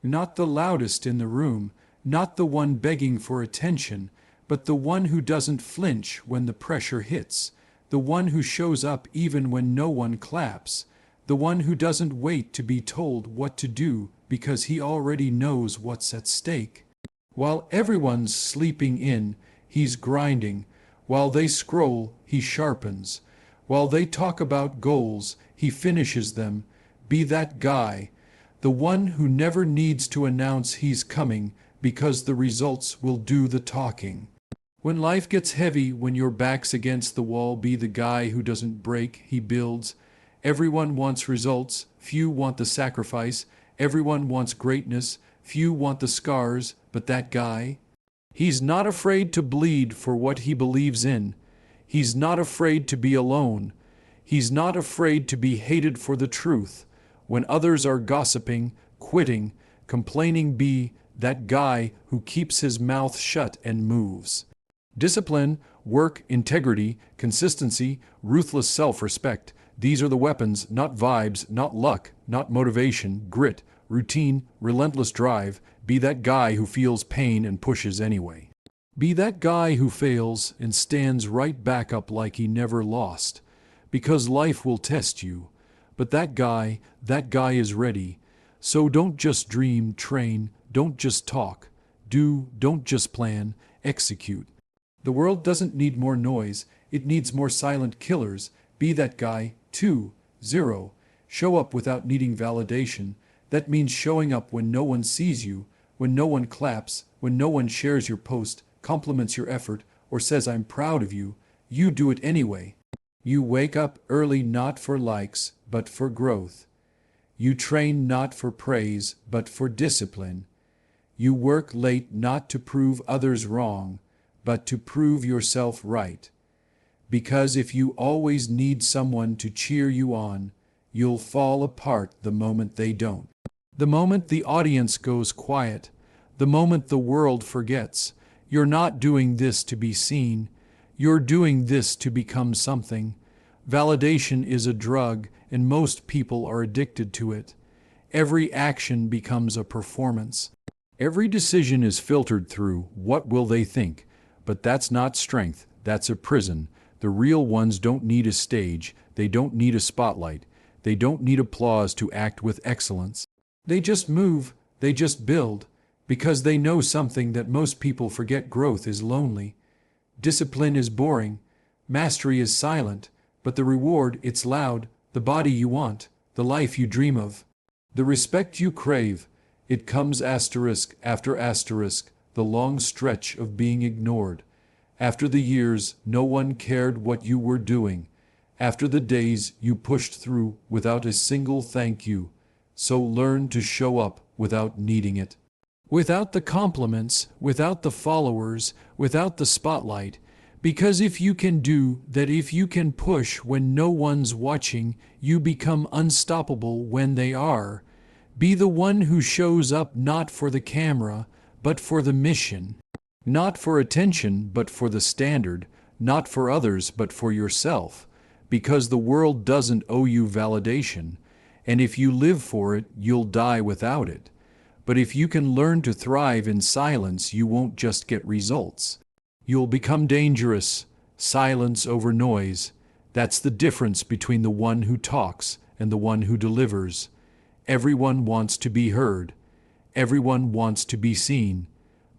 Not the loudest in the room, not the one begging for attention, but the one who doesn't flinch when the pressure hits, the one who shows up even when no one claps, the one who doesn't wait to be told what to do because he already knows what's at stake. While everyone's sleeping in, he's grinding. While they scroll, he sharpens. While they talk about goals, he finishes them. Be that guy, the one who never needs to announce he's coming because the results will do the talking. When life gets heavy, when your back's against the wall, be the guy who doesn't break, he builds. Everyone wants results, few want the sacrifice. Everyone wants greatness, few want the scars, but that guy, he's not afraid to bleed for what he believes in. He's not afraid to be alone. He's not afraid to be hated for the truth. When others are gossiping, quitting, complaining, be that guy who keeps his mouth shut and moves. Discipline, work, integrity, consistency, ruthless self-respect. These are the weapons, not vibes, not luck, not motivation, grit, routine, relentless drive. Be that guy who feels pain and pushes anyway. Be that guy who fails and stands right back up like he never lost. Because life will test you. But that guy is ready. So don't just dream, train, don't just talk. Do, don't just plan, execute. The world doesn't need more noise, it needs more silent killers. Be that guy, 2-0. Show up without needing validation. That means showing up when no one sees you, when no one claps, when no one shares your post, compliments your effort, or says I'm proud of you. You do it anyway. You wake up early not for likes, but for growth. You train not for praise, but for discipline. You work late not to prove others wrong, but to prove yourself right. Because if you always need someone to cheer you on, you'll fall apart the moment they don't. The moment the audience goes quiet, the moment the world forgets, you're not doing this to be seen, you're doing this to become something. Validation is a drug, and most people are addicted to it. Every action becomes a performance. Every decision is filtered through, what will they think? But that's not strength, that's a prison. The real ones don't need a stage, they don't need a spotlight, they don't need applause to act with excellence. They just move, they just build, because they know something that most people forget. Growth is lonely. Discipline is boring. Mastery is silent. But the reward, it's loud. The body you want, the life you dream of. The respect you crave, it comes asterisk after asterisk, the long stretch of being ignored. After the years, no one cared what you were doing. After the days you pushed through without a single thank you. So learn to show up without needing it. Without the compliments, without the followers, without the spotlight. Because if you can do that, if you can push when no one's watching, you become unstoppable when they are. Be the one who shows up not for the camera, but for the mission. Not for attention, but for the standard. Not for others, but for yourself. Because the world doesn't owe you validation. And if you live for it, you'll die without it. But if you can learn to thrive in silence, you won't just get results. You'll become dangerous. Silence over noise. That's the difference between the one who talks and the one who delivers. Everyone wants to be heard. Everyone wants to be seen.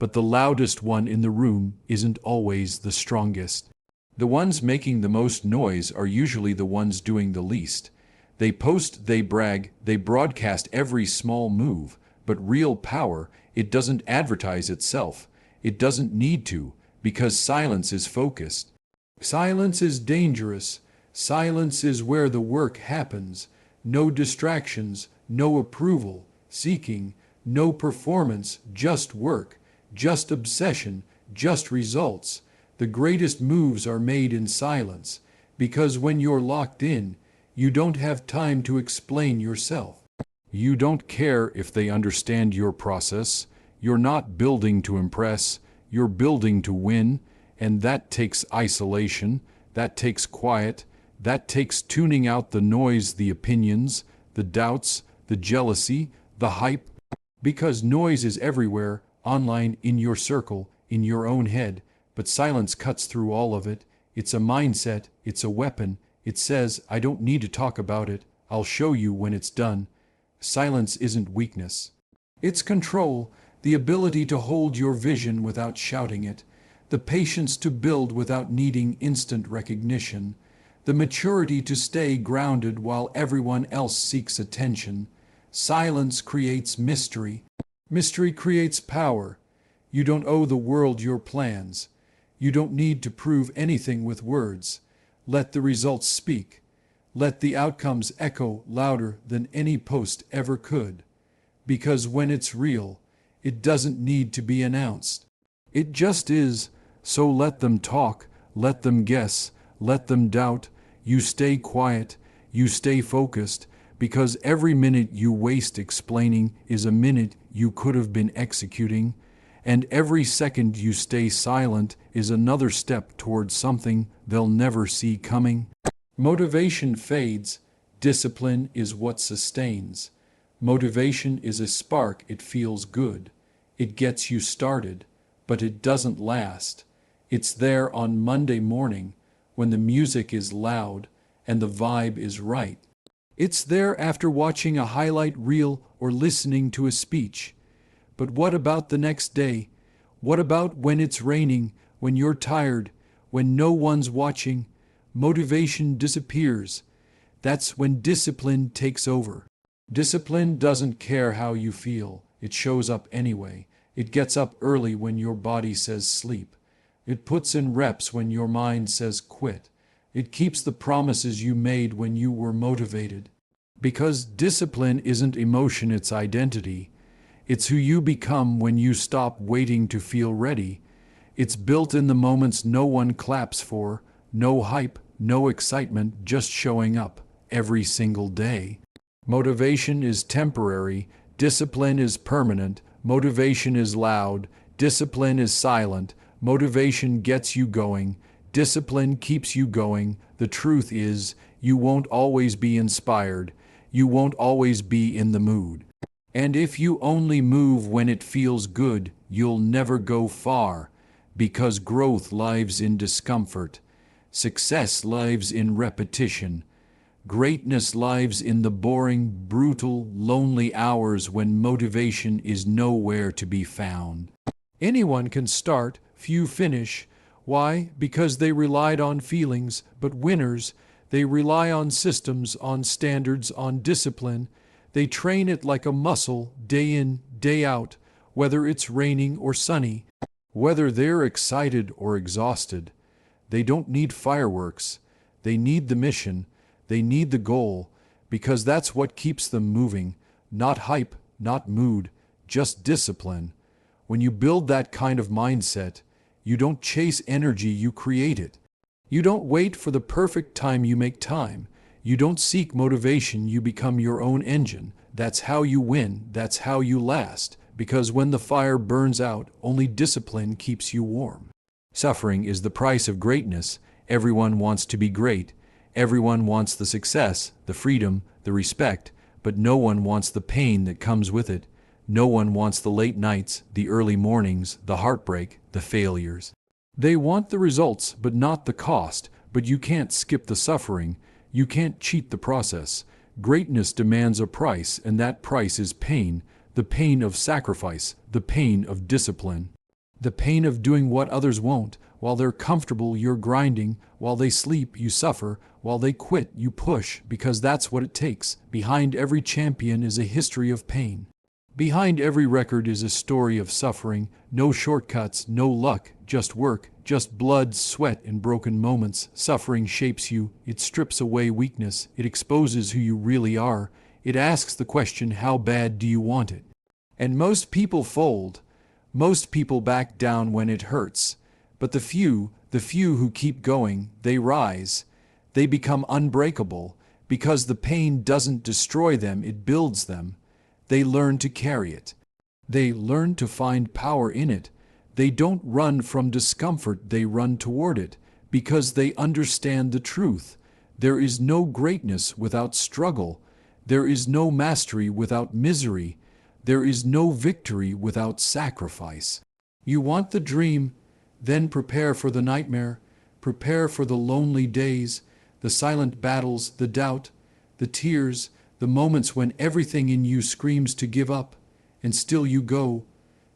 But the loudest one in the room isn't always the strongest. The ones making the most noise are usually the ones doing the least. They post, they brag, they broadcast every small move, but real power, it doesn't advertise itself. It doesn't need to, because silence is focused. Silence is dangerous. Silence is where the work happens. No distractions, no approval, seeking, no performance, just work, just obsession, just results. The greatest moves are made in silence, because when you're locked in, you don't have time to explain yourself. You don't care if they understand your process. You're not building to impress. You're building to win, and that takes isolation, that takes quiet, that takes tuning out the noise, the opinions, the doubts, the jealousy, the hype. Because noise is everywhere, online, in your circle, in your own head, but silence cuts through all of it. It's a mindset, it's a weapon. It says, I don't need to talk about it, I'll show you when it's done. Silence isn't weakness. It's control, the ability to hold your vision without shouting it, the patience to build without needing instant recognition, the maturity to stay grounded while everyone else seeks attention. Silence creates mystery. Mystery creates power. You don't owe the world your plans. You don't need to prove anything with words. Let the results speak. Let the outcomes echo louder than any post ever could. Because when it's real, it doesn't need to be announced. It just is, so let them talk, let them guess, let them doubt. You stay quiet, you stay focused, because every minute you waste explaining is a minute you could have been executing, and every second you stay silent is another step towards something they'll never see coming. Motivation fades, discipline is what sustains. Motivation is a spark, it feels good. It gets you started, but it doesn't last. It's there on Monday morning when the music is loud and the vibe is right. It's there after watching a highlight reel or listening to a speech. But what about the next day? What about when it's raining, when you're tired, when no one's watching? Motivation disappears. That's when discipline takes over. Discipline doesn't care how you feel. It shows up anyway. It gets up early when your body says sleep. It puts in reps when your mind says quit. It keeps the promises you made when you were motivated. Because discipline isn't emotion, it's identity. It's who you become when you stop waiting to feel ready. It's built in the moments no one claps for, no hype, no excitement, just showing up every single day. Motivation is temporary, discipline is permanent, motivation is loud, discipline is silent, motivation gets you going, discipline keeps you going. The truth is, you won't always be inspired, you won't always be in the mood. And if you only move when it feels good, you'll never go far, because growth lives in discomfort, success lives in repetition. Greatness lives in the boring, brutal, lonely hours when motivation is nowhere to be found. Anyone can start, few finish. Why? Because they relied on feelings, but winners, they rely on systems, on standards, on discipline. They train it like a muscle, day in, day out, whether it's raining or sunny, whether they're excited or exhausted. They don't need fireworks. They need the mission. They need the goal, because that's what keeps them moving. Not hype, not mood, just discipline. When you build that kind of mindset, you don't chase energy, you create it. You don't wait for the perfect time, you make time. You don't seek motivation, you become your own engine. That's how you win, that's how you last, because when the fire burns out, only discipline keeps you warm. Suffering is the price of greatness. Everyone wants to be great. Everyone wants the success, the freedom, the respect, but no one wants the pain that comes with it. No one wants the late nights, the early mornings, the heartbreak, the failures. They want the results, but not the cost. But you can't skip the suffering. You can't cheat the process. Greatness demands a price, and that price is pain. The pain of sacrifice, the pain of discipline. The pain of doing what others won't. While they're comfortable, you're grinding. While they sleep, you suffer. While they quit, you push, because that's what it takes. Behind every champion is a history of pain. Behind every record is a story of suffering. No shortcuts, no luck, just work, just blood, sweat, and broken moments. Suffering shapes you. It strips away weakness. It exposes who you really are. It asks the question, how bad do you want it? And most people fold. Most people back down when it hurts. But the few who keep going, they rise. They become unbreakable, because the pain doesn't destroy them, it builds them. They learn to carry it. They learn to find power in it. They don't run from discomfort, they run toward it, because they understand the truth. There is no greatness without struggle. There is no mastery without misery. There is no victory without sacrifice. You want the dream, then prepare for the nightmare, prepare for the lonely days, the silent battles, the doubt, the tears, the moments when everything in you screams to give up, and still you go,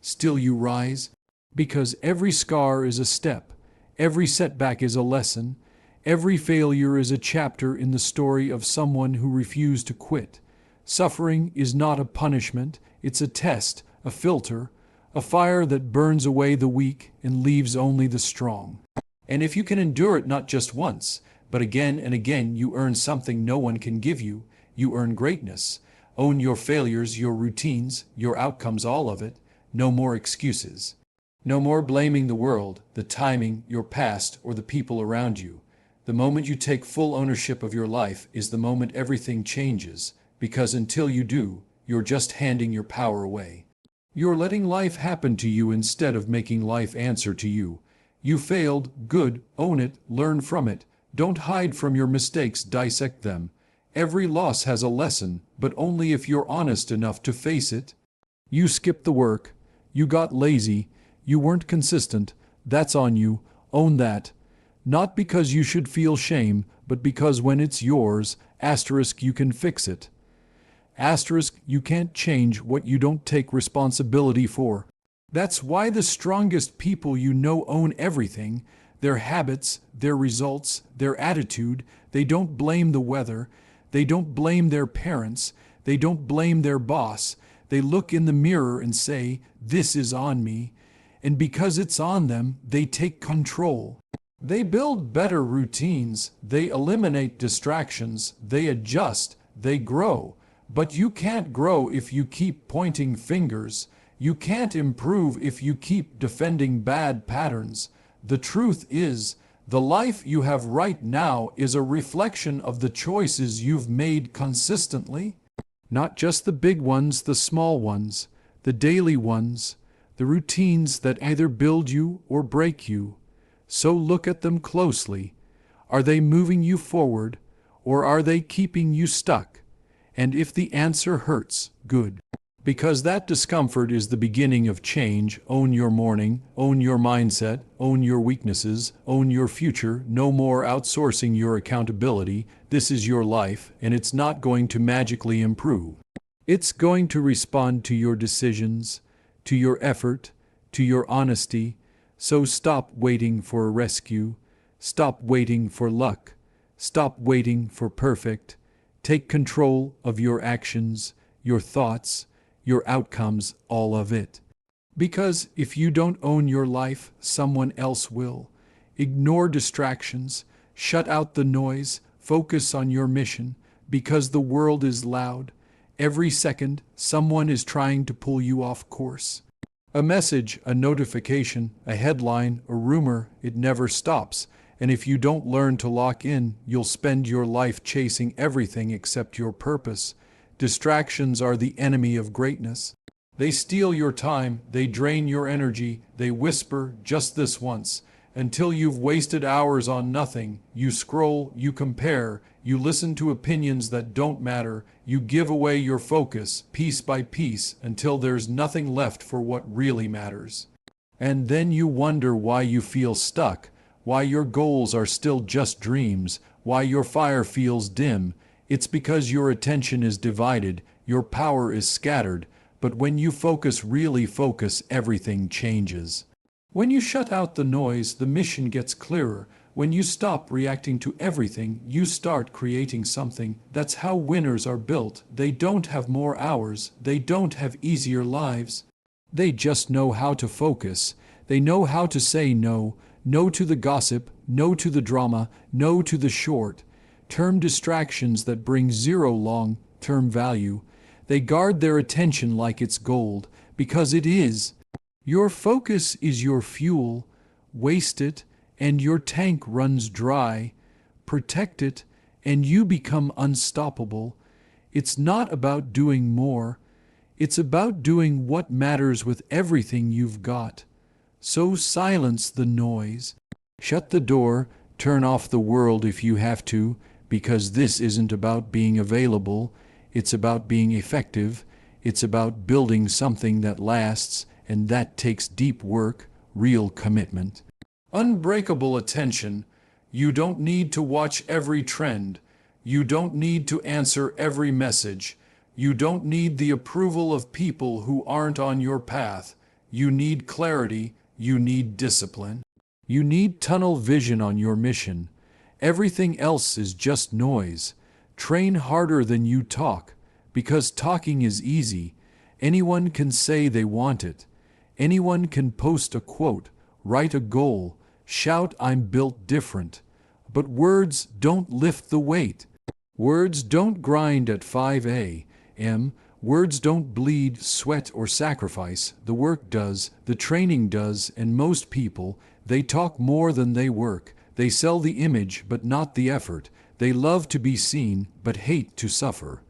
still you rise, because every scar is a step, every setback is a lesson, every failure is a chapter in the story of someone who refused to quit. Suffering is not a punishment, it's a test, a filter, a fire that burns away the weak and leaves only the strong. And if you can endure it not just once, but again and again, you earn something no one can give you. You earn greatness. Own your failures, your routines, your outcomes, all of it. No more excuses. No more blaming the world, the timing, your past, or the people around you. The moment you take full ownership of your life is the moment everything changes, because until you do, you're just handing your power away. You're letting life happen to you instead of making life answer to you. You failed, good, own it, learn from it. Don't hide from your mistakes, dissect them. Every loss has a lesson, but only if you're honest enough to face it. You skipped the work, you got lazy, you weren't consistent, that's on you, own that. Not because you should feel shame, but because when it's yours, asterisk, you can fix it. Asterisk, you can't change what you don't take responsibility for. That's why the strongest people you know own everything, their habits, their results, their attitude. They don't blame the weather, they don't blame their parents, they don't blame their boss. They look in the mirror and say, "This is on me." And because it's on them, they take control. They build better routines, they eliminate distractions, they adjust, they grow. But you can't grow if you keep pointing fingers. You can't improve if you keep defending bad patterns. The truth is, the life you have right now is a reflection of the choices you've made consistently. Not just the big ones, the small ones, the daily ones, the routines that either build you or break you. So look at them closely. Are they moving you forward, or are they keeping you stuck? And if the answer hurts, good. Because that discomfort is the beginning of change. Own your morning, own your mindset, own your weaknesses, own your future. No more outsourcing your accountability. This is your life, and it's not going to magically improve. It's going to respond to your decisions, to your effort, to your honesty. So stop waiting for a rescue. Stop waiting for luck. Stop waiting for perfect. Take control of your actions, your thoughts, your outcomes, all of it. Because if you don't own your life, someone else will. Ignore distractions, shut out the noise, focus on your mission, because the world is loud. Every second, someone is trying to pull you off course. A message, a notification, a headline, a rumor, it never stops. And if you don't learn to lock in, you'll spend your life chasing everything except your purpose. Distractions are the enemy of greatness. They steal your time, they drain your energy, they whisper, "Just this once," until you've wasted hours on nothing. You scroll, you compare, you listen to opinions that don't matter, you give away your focus, piece by piece, until there's nothing left for what really matters. And then you wonder why you feel stuck, why your goals are still just dreams, why your fire feels dim. It's because your attention is divided, your power is scattered, but when you focus, really focus, everything changes. When you shut out the noise, the mission gets clearer. When you stop reacting to everything, you start creating something. That's how winners are built. They don't have more hours, they don't have easier lives. They just know how to focus. They know how to say no, no to the gossip, no to the drama, no to the short-term distractions that bring zero long-term value. They guard their attention like it's gold, because it is. Your focus is your fuel. Waste it, and your tank runs dry. Protect it, and you become unstoppable. It's not about doing more. It's about doing what matters with everything you've got. So silence the noise. Shut the door, turn off the world if you have to, because this isn't about being available. It's about being effective. It's about building something that lasts, and that takes deep work, real commitment. Unbreakable attention. You don't need to watch every trend. You don't need to answer every message. You don't need the approval of people who aren't on your path. You need clarity. You need discipline. You need tunnel vision on your mission. Everything else is just noise. Train harder than you talk, because talking is easy. Anyone can say they want it. Anyone can post a quote, write a goal, shout I'm built different. But words don't lift the weight. Words don't grind at 5 a.m. Words don't bleed, sweat, or sacrifice. The work does, the training does, and most people, they talk more than they work. They sell the image, but not the effort. They love to be seen, but hate to suffer.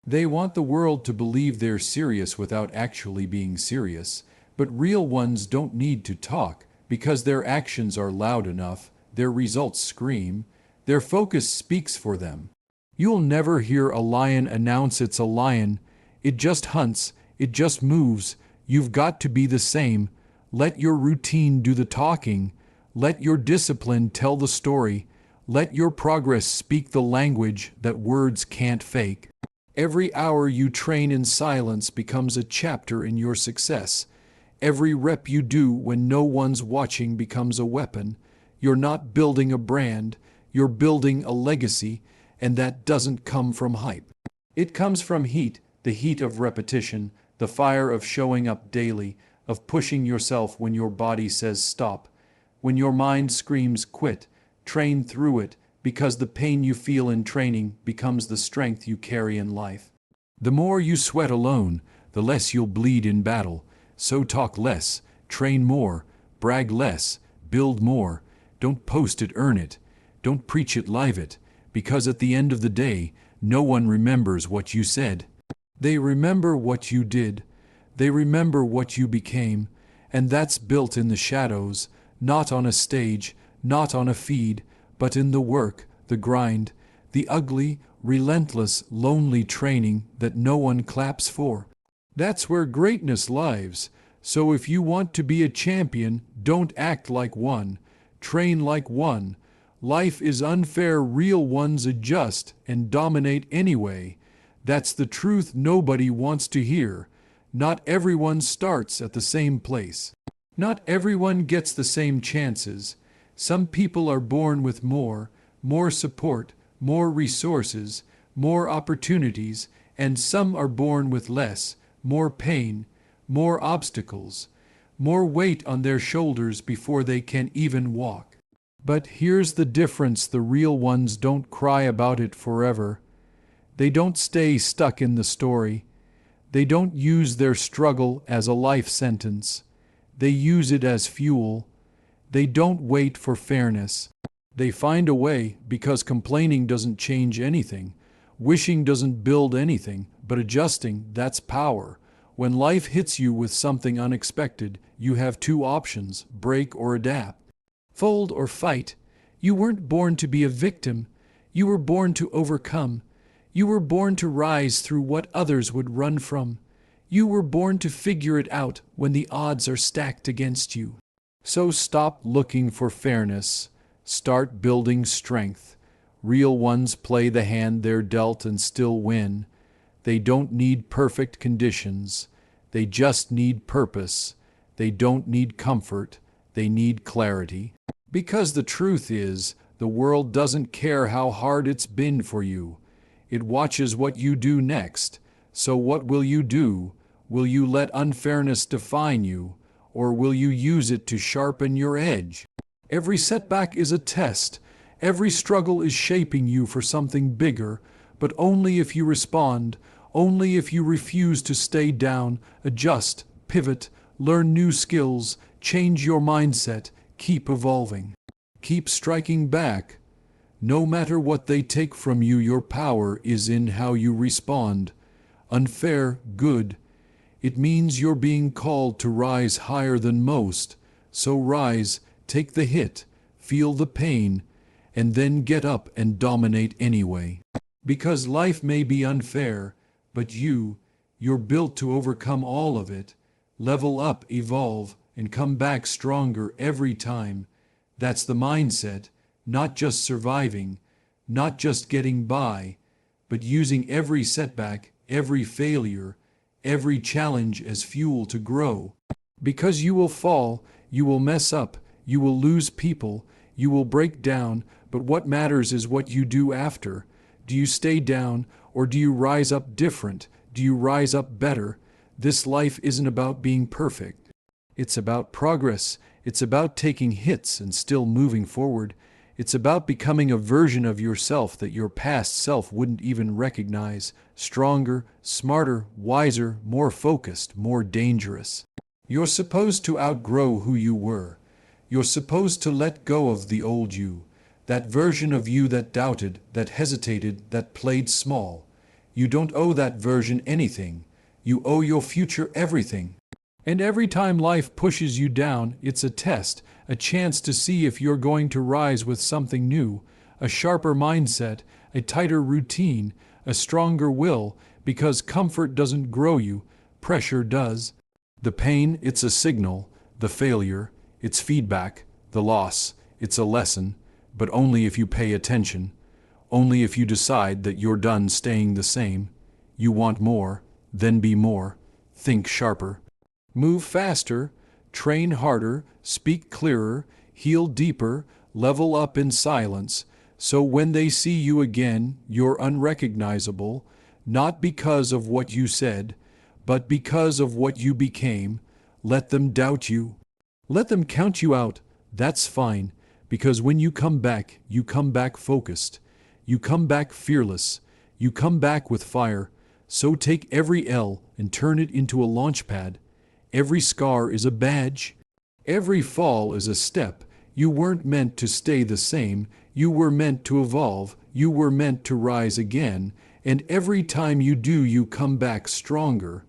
They want the world to believe they're serious without actually being serious. But real ones don't need to talk, because their actions are loud enough, their results scream, their focus speaks for them. You'll never hear a lion announce it's a lion. It just hunts, it just moves. You've got to be the same. Let your routine do the talking. Let your discipline tell the story. Let your progress speak the language that words can't fake. Every hour you train in silence becomes a chapter in your success. Every rep you do when no one's watching becomes a weapon. You're not building a brand, you're building a legacy, and that doesn't come from hype. It comes from heat, the heat of repetition, the fire of showing up daily, of pushing yourself when your body says stop. When your mind screams quit, train through it, because the pain you feel in training becomes the strength you carry in life. The more you sweat alone, the less you'll bleed in battle. So talk less, train more, brag less, build more. Don't post it, earn it. Don't preach it, live it. Because at the end of the day, no one remembers what you said. They remember what you did. They remember what you became. And that's built in the shadows, not on a stage, not on a feed, but in the work, the grind, the ugly, relentless, lonely training that no one claps for. That's where greatness lives. So if you want to be a champion, don't act like one. Train like one. Life is unfair, real ones adjust and dominate anyway. That's the truth nobody wants to hear. Not everyone starts at the same place. Not everyone gets the same chances. Some people are born with more support, more resources, more opportunities, and some are born with less, more pain, more obstacles, more weight on their shoulders before they can even walk. But here's the difference: the real ones don't cry about it forever. They don't stay stuck in the story. They don't use their struggle as a life sentence. They use it as fuel. They don't wait for fairness. They find a way, because complaining doesn't change anything. Wishing doesn't build anything, but adjusting, that's power. When life hits you with something unexpected, you have two options: break or adapt. Fold or fight. You weren't born to be a victim. You were born to overcome. You were born to rise through what others would run from. You were born to figure it out when the odds are stacked against you. So stop looking for fairness. Start building strength. Real ones play the hand they're dealt and still win. They don't need perfect conditions. They just need purpose. They don't need comfort. They need clarity. Because the truth is, the world doesn't care how hard it's been for you. It watches what you do next. So what will you do? Will you let unfairness define you, or will you use it to sharpen your edge? Every setback is a test. Every struggle is shaping you for something bigger, but only if you respond, only if you refuse to stay down, adjust, pivot, learn new skills, change your mindset, keep evolving. Keep striking back. No matter what they take from you, your power is in how you respond. Unfair, good. It means you're being called to rise higher than most. So rise, take the hit, feel the pain, and then get up and dominate anyway. Because life may be unfair, but you You're built to overcome all of it. Level up, evolve, and come back stronger every time. That's the mindset, not just surviving, not just getting by, but using every setback, every failure, every challenge as fuel to grow. Because you will fall, you will mess up, you will lose people, you will break down, but what matters is what you do after. Do you stay down, or do you rise up different? Do you rise up better? This life isn't about being perfect. It's about progress. It's about taking hits and still moving forward. It's about becoming a version of yourself that your past self wouldn't even recognize. Stronger, smarter, wiser, more focused, more dangerous. You're supposed to outgrow who you were. You're supposed to let go of the old you. That version of you that doubted, that hesitated, that played small. You don't owe that version anything. You owe your future everything. And every time life pushes you down, it's a test, a chance to see if you're going to rise with something new, a sharper mindset, a tighter routine, a stronger will, because comfort doesn't grow you, pressure does. The pain, it's a signal. The failure, it's feedback. The loss, it's a lesson, but only if you pay attention. Only if you decide that you're done staying the same. You want more, then be more. Think sharper. Move faster, train harder, speak clearer, heal deeper, level up in silence, so when they see you again, you're unrecognizable, not because of what you said, but because of what you became. Let them doubt you. Let them count you out. That's fine, because when you come back focused. You come back fearless. You come back with fire. So take every L and turn it into a launch pad. Every scar is a badge. Every fall is a step. You weren't meant to stay the same. You were meant to evolve. You were meant to rise again. And every time you do, you come back stronger.